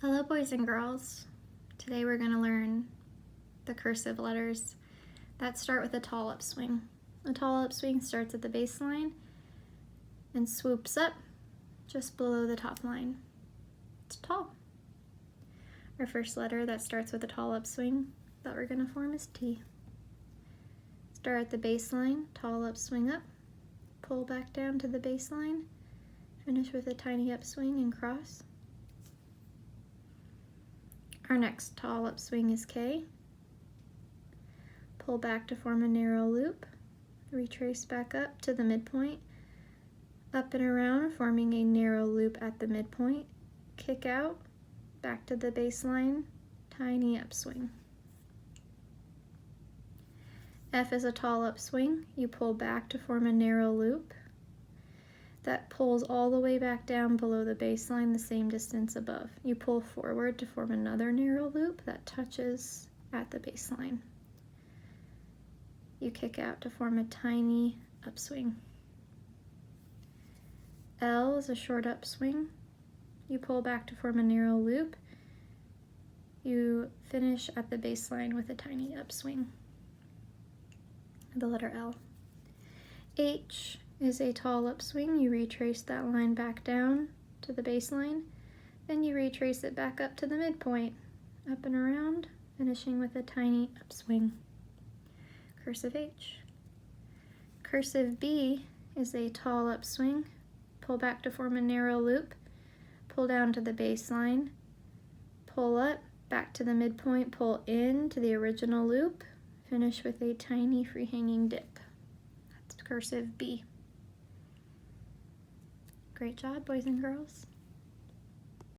Hello boys and girls. Today we're going to learn the cursive letters that start with a tall upswing. A tall upswing starts at the baseline and swoops up just below the top line. It's tall. Our first letter that starts with a tall upswing that we're going to form is T. Start at the baseline, tall upswing up, pull back down to the baseline, finish with a tiny upswing and cross. Our next tall upswing is K. Pull back to form a narrow loop, retrace back up to the midpoint, up and around forming a narrow loop at the midpoint, kick out, back to the baseline, tiny upswing. F is a tall upswing. You pull back to form a narrow loop that pulls all the way back down below the baseline the same distance above. You pull forward to form another narrow loop that touches at the baseline. You kick out to form a tiny upswing. L is a short upswing. You pull back to form a narrow loop. You finish at the baseline with a tiny upswing. The letter L. H is a tall upswing. You retrace that line back down to the baseline, then you retrace it back up to the midpoint, up and around, finishing with a tiny upswing. Cursive H. Cursive B is a tall upswing. Pull back to form a narrow loop, pull down to the baseline, pull up, back to the midpoint, pull in to the original loop, finish with a tiny free-hanging dip. That's cursive B. Great job, boys and girls.